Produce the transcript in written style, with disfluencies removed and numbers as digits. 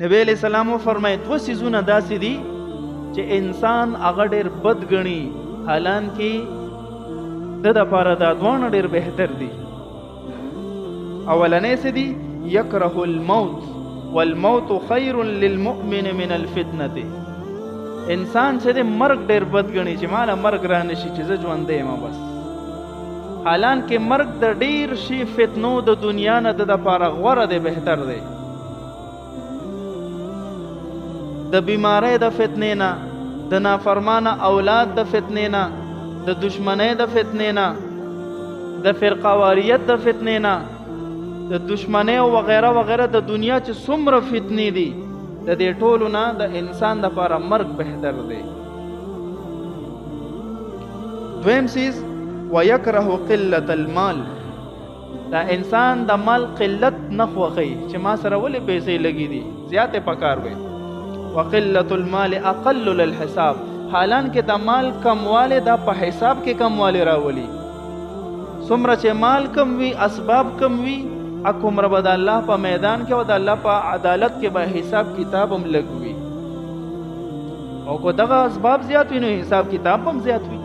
نبی علیہ السلام فرمایي دوه څیزونه داسې دي چې انسان هغه ډېر بد ګڼي، حالانکې د دپاره دا دواړه ډېر بهتر دي. اولنی څه دي؟ یکره الموت والموت خیر للمؤمن من الفتنه. انسان چې د مرګ ډېر بد ګڼي چې ماله مرګ را نشي چې زه ژوندی یم بس، حالانکې مرګ د ډېر شي فتنو د دنیا نه د دپاره غوره دی، بهتر دی. د بیمارۍ د فتنې نه، د نافرمانه اولاد د فتنې نه، د دشمنۍ د فتنې نه، د فرقواریت د فتنې نه، د دشمنۍ او وغیره وغیره د دنیا چې څومره فتنې دي، د دې ټولو نه د انسان دپاره مرګ بهتر دی. دویم څیز ویکره قلة المال. دا انسان د مال قلت نه خوښوي چې ما سره ولې پیسې لګي دي، زیاتې پکار وي. وقلة المال اقل للحساب. حالانکې د مال کموالی دا په حساب کې کموالی راولي. څومره چې مال کم وي، اسباب کم وي، اکمره به د الله په میدان کې او د الله په عدالت کې به حساب کتاب هم لږ وي، او که دغه اسباب زیات وي نو حساب کتاب هم زیات وي.